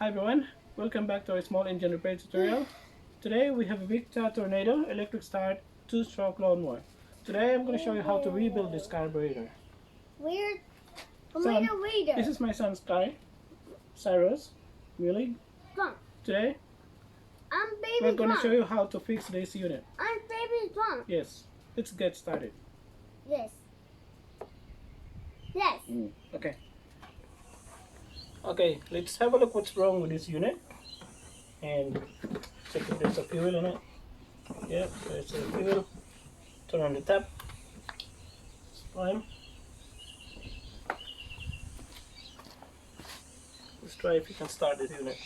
Hi everyone, welcome back to our small engine repair tutorial. Today we have a Victa Tornado Electric Start 2-stroke lawnmower. Today I'm going to show you how to rebuild this carburetor. Where? Son, this is my son's car, Cyrus. Really? Plum. Today I'm baby we're going to Plum. show you how to fix this unit. I'm baby Plum. Yes, let's get started. Yes. Yes. Okay. Okay, let's have a look what's wrong with this unit and check if there's a fuel in it. Yeah, there's a fuel. Turn on the tap. It's fine. Let's try if you can start this unit.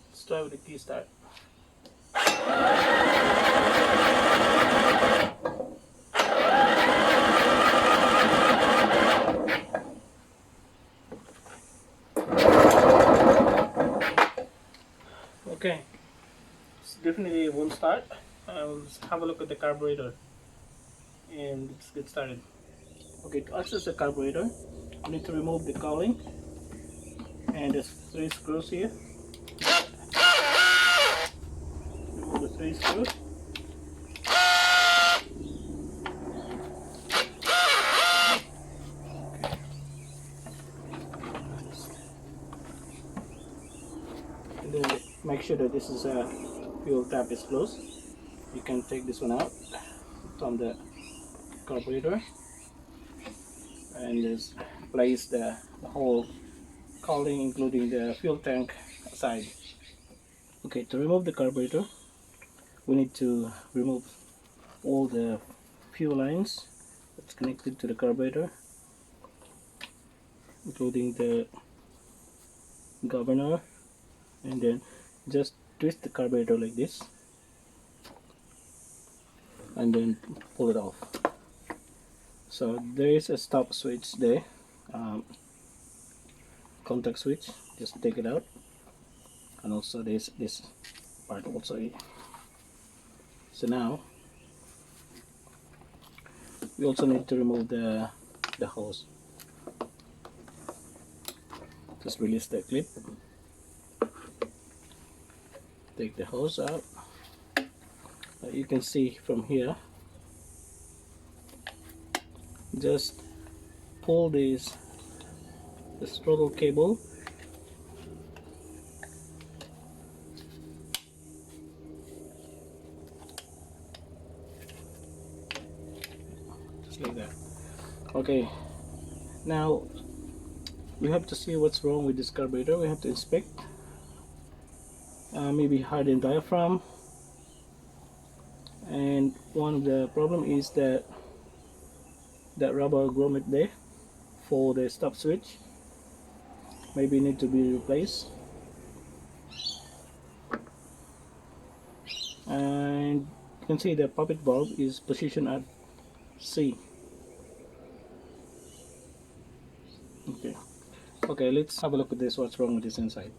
Let's try with the key start. Okay, it's definitely won't start. Let's have a look at the carburetor and let's get started. Okay, to access the carburetor, we need to remove the cowling and there's 3 screws here. Remove the 3 screws. And then make sure that this is a fuel tap is closed. You can take this one out from the carburetor and just place the whole cowling including the fuel tank aside. Okay, to remove the carburetor we need to remove all the fuel lines that's connected to the carburetor, including the governor, and then just twist the carburetor like this and then pull it off. So there is a stop switch there, contact switch, just take it out, and also this part also. So now we also need to remove the hose. Just release the clip, take the hose out. You can see from here, just pull the throttle cable just like that. Okay, now we have to see what's wrong with this carburetor. We have to inspect. Maybe hardened diaphragm, and one of the problem is that rubber grommet there for the stop switch maybe need to be replaced. And you can see the poppet valve is positioned at C. Okay, let's have a look at this, what's wrong with this inside.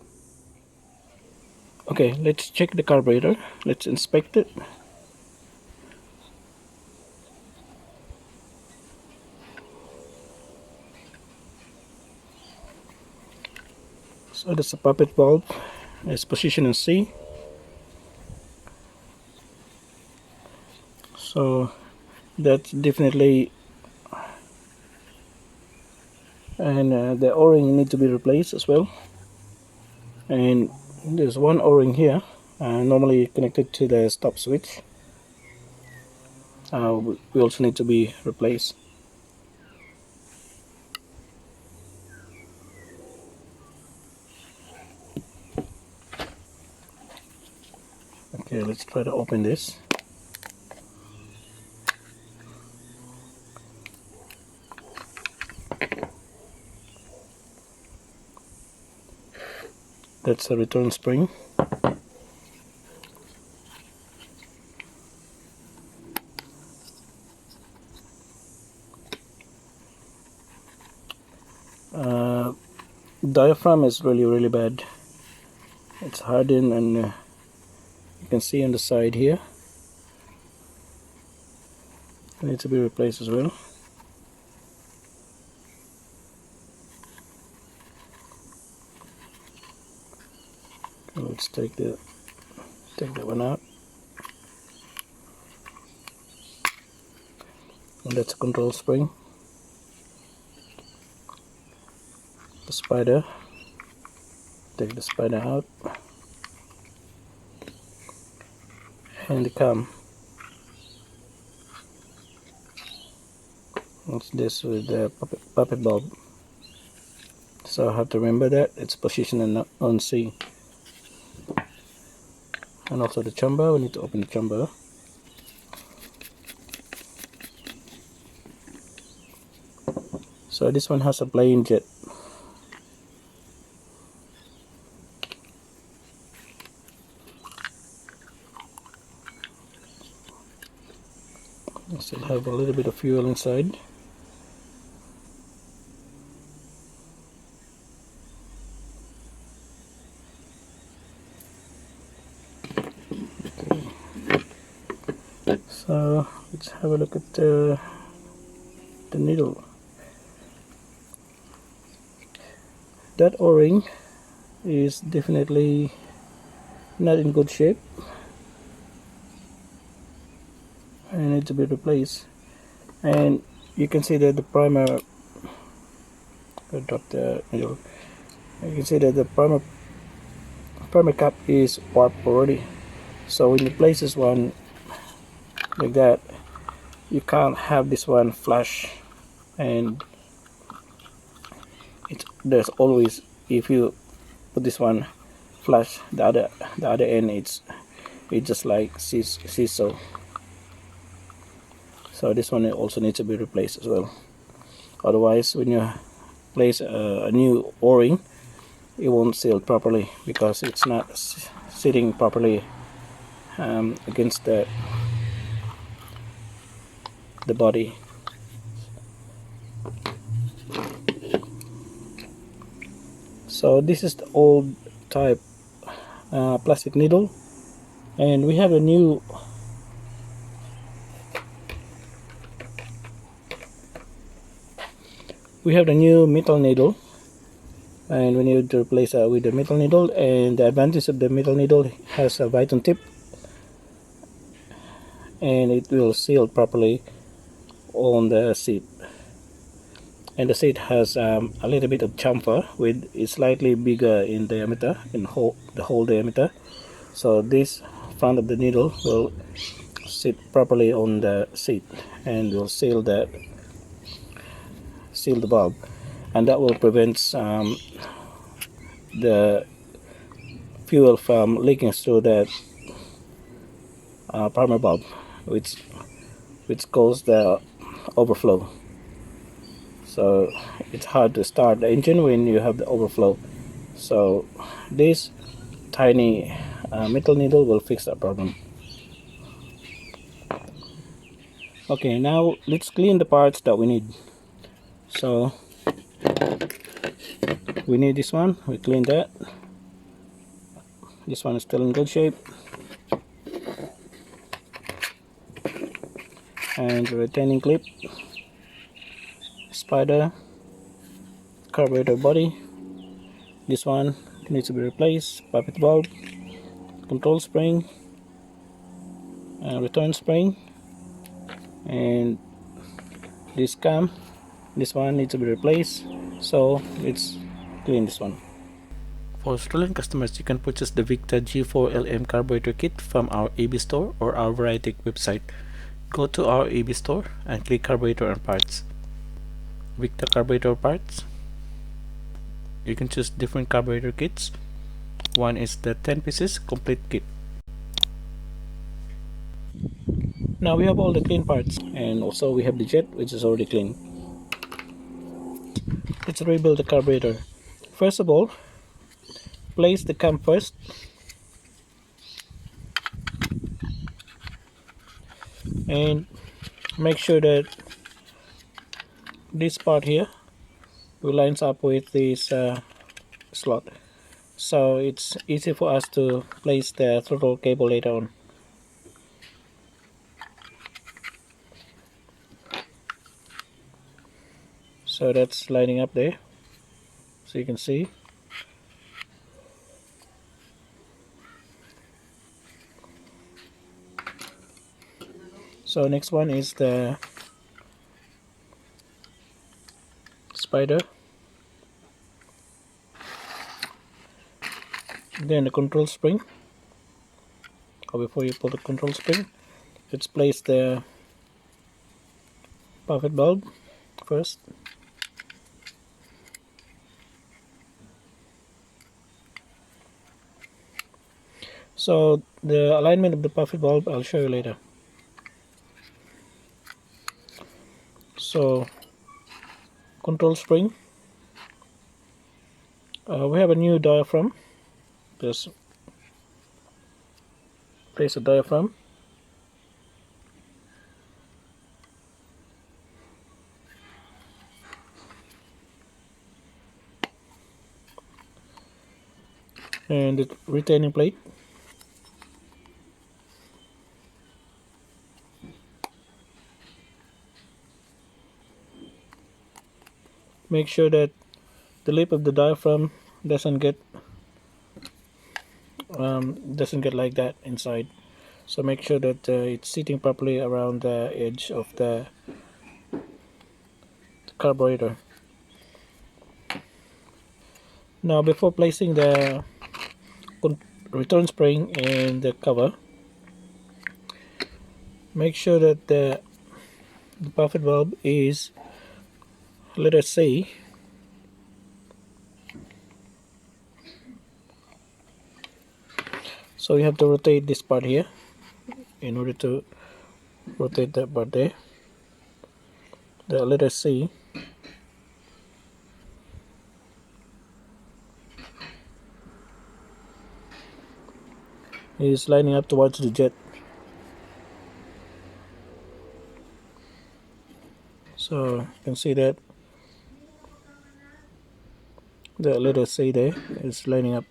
Okay, let's check the carburetor. Let's inspect it. So that's the poppet valve. It's positioned in C. So that's definitely, and the o-ring need to be replaced as well. And there's one o-ring here, normally connected to the stop switch. We also need to be replaced. Okay, let's try to open this. That's a return spring. diaphragm is really bad. It's hardened, and you can see on the side here it needs to be replaced as well. Let's take that one out. And that's a control spring. The spider. Take the spider out. And the cam. What's this with the puppet bulb? So I have to remember that it's positioned on C. And also the chamber, we need to open the chamber. So this one has a blind jet. I still have a little bit of fuel inside. So let's have a look at the needle. That O-ring is definitely not in good shape and needs to be replaced. And you can see that the primer, I dropped the needle. You can see that the primer cap is warped already. So when you place this one like that, you can't have this one flush, and there's always, if you put this one flush, the other end it's just like seesaw. So this one also needs to be replaced as well. Otherwise, when you place a new O-ring, it won't seal properly because it's not sitting properly against the body. So this is the old type plastic needle, and we have a new metal needle, and we need to replace with the metal needle. And the advantage of the metal needle has a Viton tip, and it will seal properly on the seat. And the seat has a little bit of chamfer, with it's slightly bigger in diameter, in the whole diameter. So this front of the needle will sit properly on the seat and will seal the bulb, and that will prevent the fuel from leaking through the primer bulb, which causes the overflow. So it's hard to start the engine when you have the overflow. So this tiny metal needle will fix that problem. Okay, now let's clean the parts that we need. So we need this one, we clean that. This one is still in good shape. And the retaining clip, spider, carburetor body. This one needs to be replaced, puppet bulb, control spring, return spring, and this cam, this one needs to be replaced. So let's clean this one. For Australian customers, you can purchase the Victa G4LM carburetor kit from our EB store or our Vtech website. Go to our EB store and click carburetor and parts. Victa carburetor parts. You can choose different carburetor kits. One is the 10 pieces complete kit. Now we have all the clean parts, and also we have the jet, which is already clean. Let's rebuild the carburetor. First of all, place the cam first. And make sure that this part here lines up with this slot, so it's easy for us to place the throttle cable later on. So that's lining up there, so you can see. So next one is the spider, then the control spring. Or before you pull the control spring, let's place the puffet bulb first. So the alignment of the puffet bulb I'll show you later. So control spring, we have a new diaphragm. Just place a diaphragm. And the retaining plate. Make sure that the lip of the diaphragm doesn't get like that inside. So make sure that it's sitting properly around the edge of the carburetor. Now before placing the return spring and the cover, make sure that the puffet bulb is letter C. So you have to rotate this part here in order to rotate that part there. The letter C is lining up towards the jet. So you can see that the letter C there is lining up.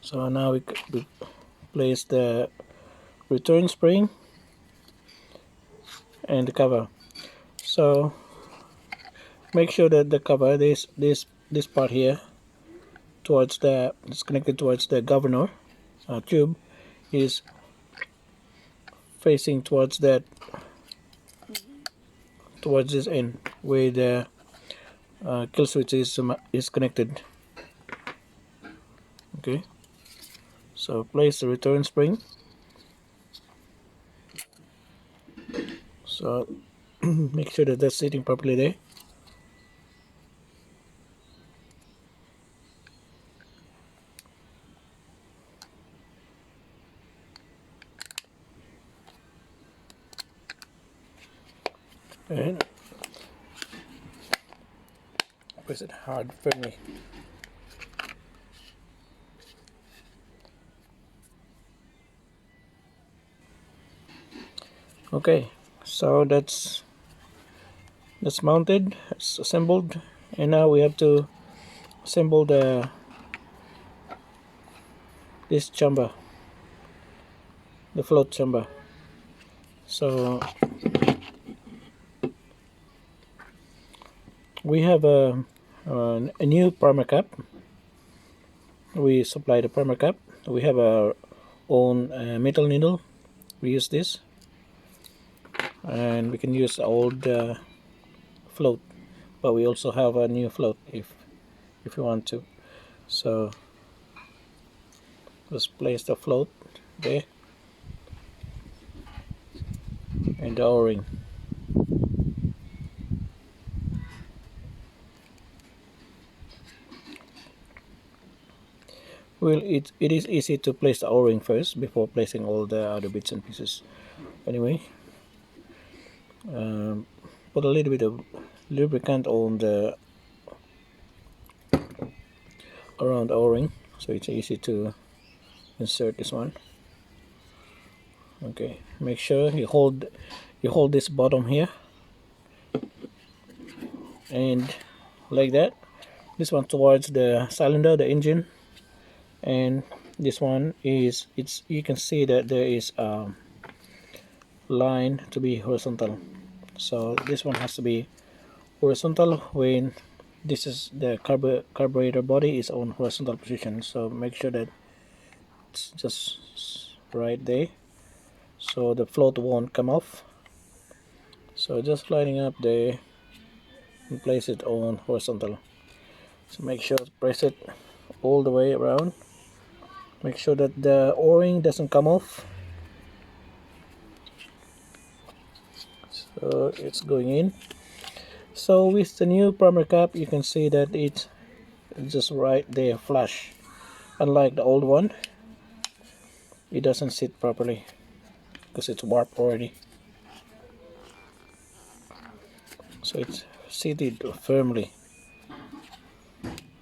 So now we place the return spring and the cover. So make sure that the cover, this part here, it's connected towards the governor tube, is facing towards this end where the kill switch is connected. Okay, so place the return spring. So make sure that that's sitting properly there. And press it hard, firmly. Okay, so that's mounted, it's assembled, and now we have to assemble this chamber, the float chamber. So we have a new primer cap. We supply the primer cap. We have our own metal needle. We use this, and we can use old float, but we also have a new float if you want to. So let's place the float there and the O-ring. Well, it is easy to place the O-ring first before placing all the other bits and pieces. Anyway, put a little bit of lubricant on the around the O-ring, so it's easy to insert this one. Okay, make sure you hold this bottom here and like that. This one towards the cylinder, the engine, and this one is, it's, you can see that there is a line to be horizontal. So this one has to be horizontal when this is the carburetor body is on horizontal position. So make sure that it's just right there, so the float won't come off. So just lining up there and place it on horizontal. So make sure to press it all the way around. Make sure that the o-ring doesn't come off. So it's going in. So with the new primer cap, you can see that it's just right there flush. Unlike the old one, it doesn't sit properly because it's warped already. So it's seated firmly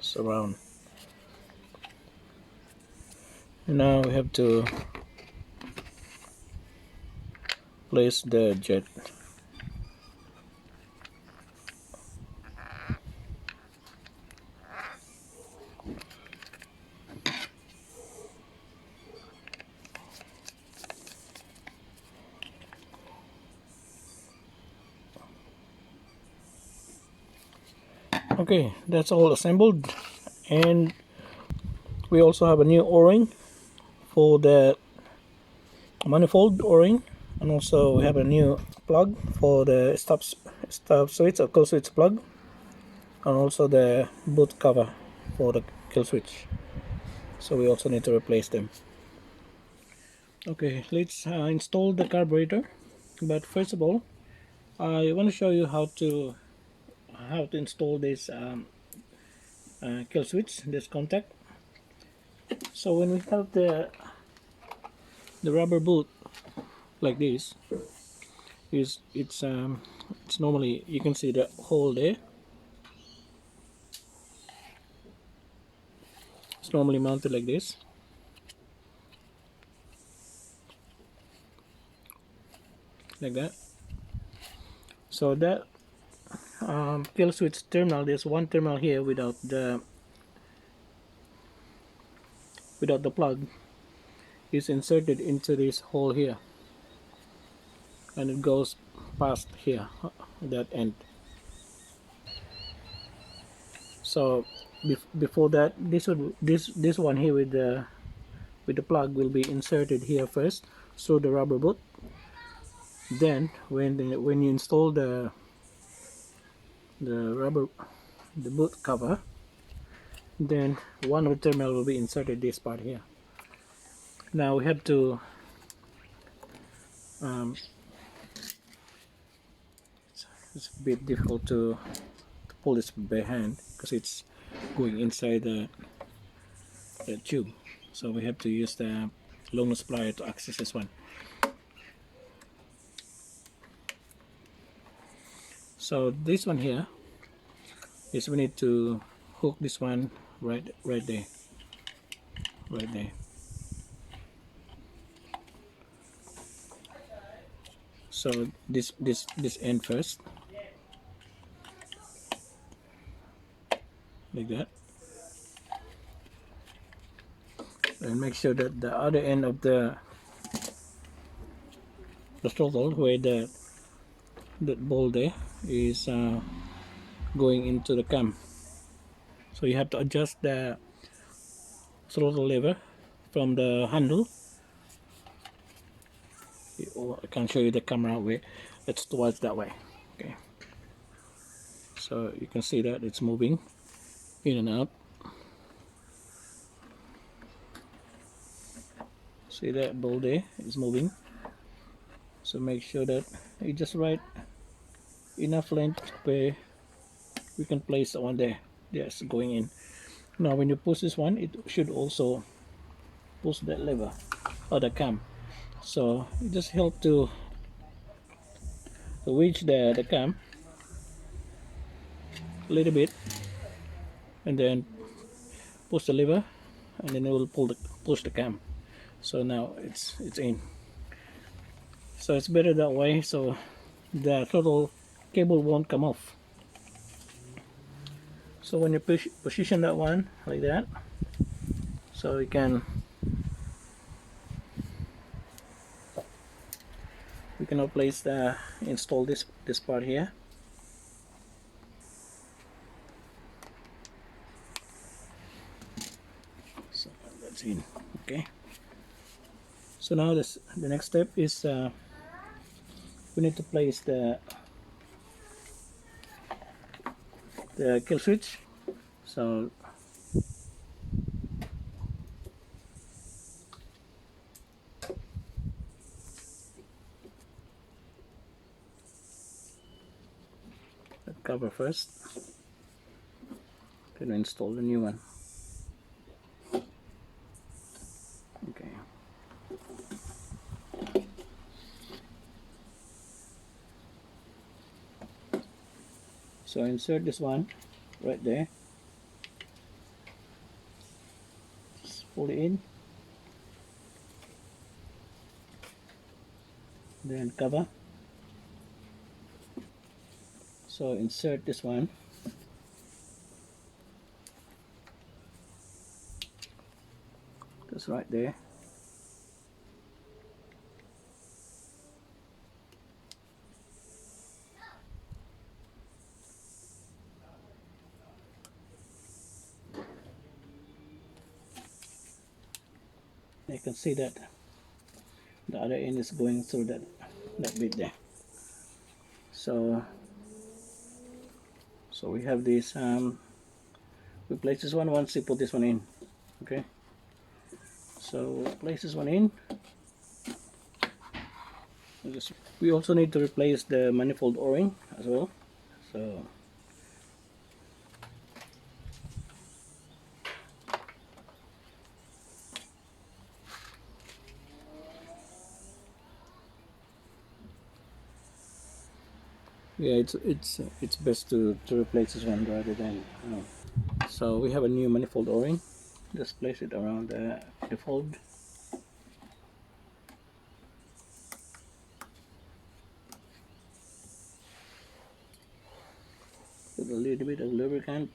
surround. Now we have to place the jet. Okay, that's all assembled, and we also have a new o-ring for the manifold o-ring, and also we have a new plug for the stop switch or kill switch plug, and also the boot cover for the kill switch. So we also need to replace them. Okay, let's install the carburetor. But first of all, I want to show you how to install this kill switch, this contact. So when we have the rubber boot like this, it's normally, you can see the hole there. It's normally mounted like this. Like that. So that kill switch terminal, there's one terminal here without the plug, is inserted into this hole here, and it goes past here, that end. So before that, this one here with the plug will be inserted here first through the rubber boot. Then when you install the boot cover, then one of the terminal will be inserted this part here. Now we have to it's a bit difficult to pull this by hand because it's going inside the tube, so we have to use the long nose plier to access this one. So this one here is, we need to hook this one right there. So this end first, like that, and make sure that the other end of the throttle, where that ball there is going into the cam. So you have to adjust the throttle lever from the handle. I can show you the camera way it's towards that way. Okay, so you can see that it's moving in and out. See that ball there is moving, so make sure that you just right enough length where we can place the one there. Yes, going in. Now when you push this one, it should also push that lever or the cam, so it just help to wedge the cam a little bit, and then push the lever, and then it will push the cam. So now it's in. So it's better that way, so the throttle cable won't come off. So when you position that one like that, so we can now place install this part here. So that's in. Okay. So now the next step is we need to place the kill switch. So cover first, then install the new one. Okay. So insert this one right there. Just pull it in. Then cover. So insert this one. That's right there. You can see that the other end is going through that bit there. So we have this. We place this one once we put this one in. Okay. So place this one in. We also need to replace the manifold O-ring as well. So yeah, it's best to replace this one rather than so we have a new manifold O-ring. Just place it around the manifold. Put a little bit of lubricant.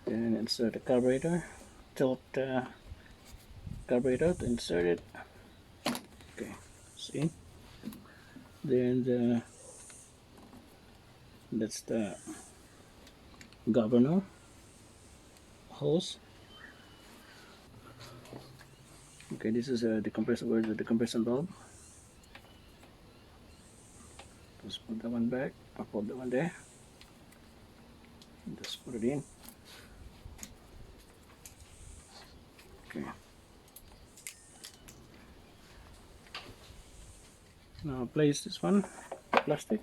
Then insert the carburetor. Tilt the carburetor to insert it. Okay, see? Then that's the governor hose. Okay, this is the compressor, where the compression bulb. Just put that one back, or put that one there. Just put it in. Okay. Now place this one, plastic.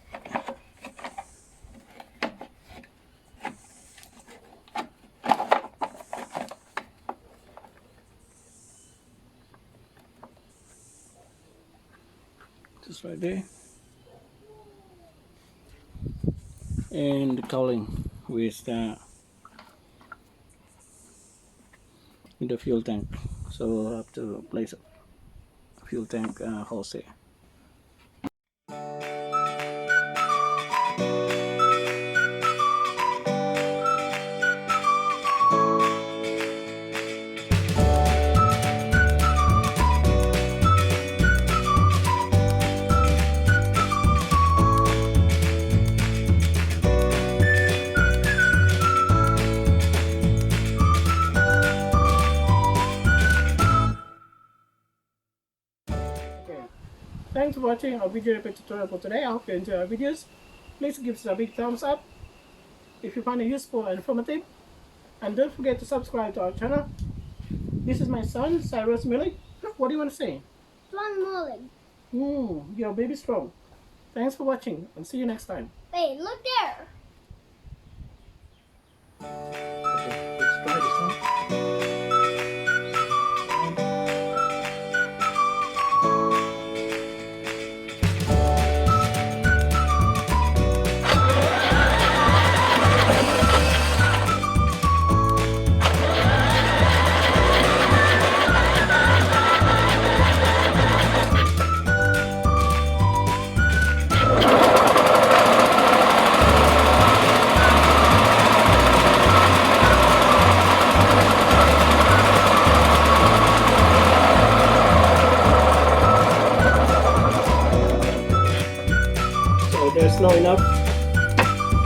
Just right there. And the cowling with the fuel tank. So we'll have to place a fuel tank hose here. Thanks for watching our video repair tutorial for today. I hope you enjoy our videos. Please give us a big thumbs up if you find it useful and informative. And don't forget to subscribe to our channel. This is my son, Cyrus Millie. What do you want to say? Strong Molly. You're baby strong. Thanks for watching and see you next time. Hey, look there. Okay, let's try this one. not enough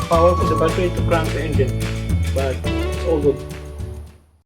power for the battery to crank the engine, but it's all good.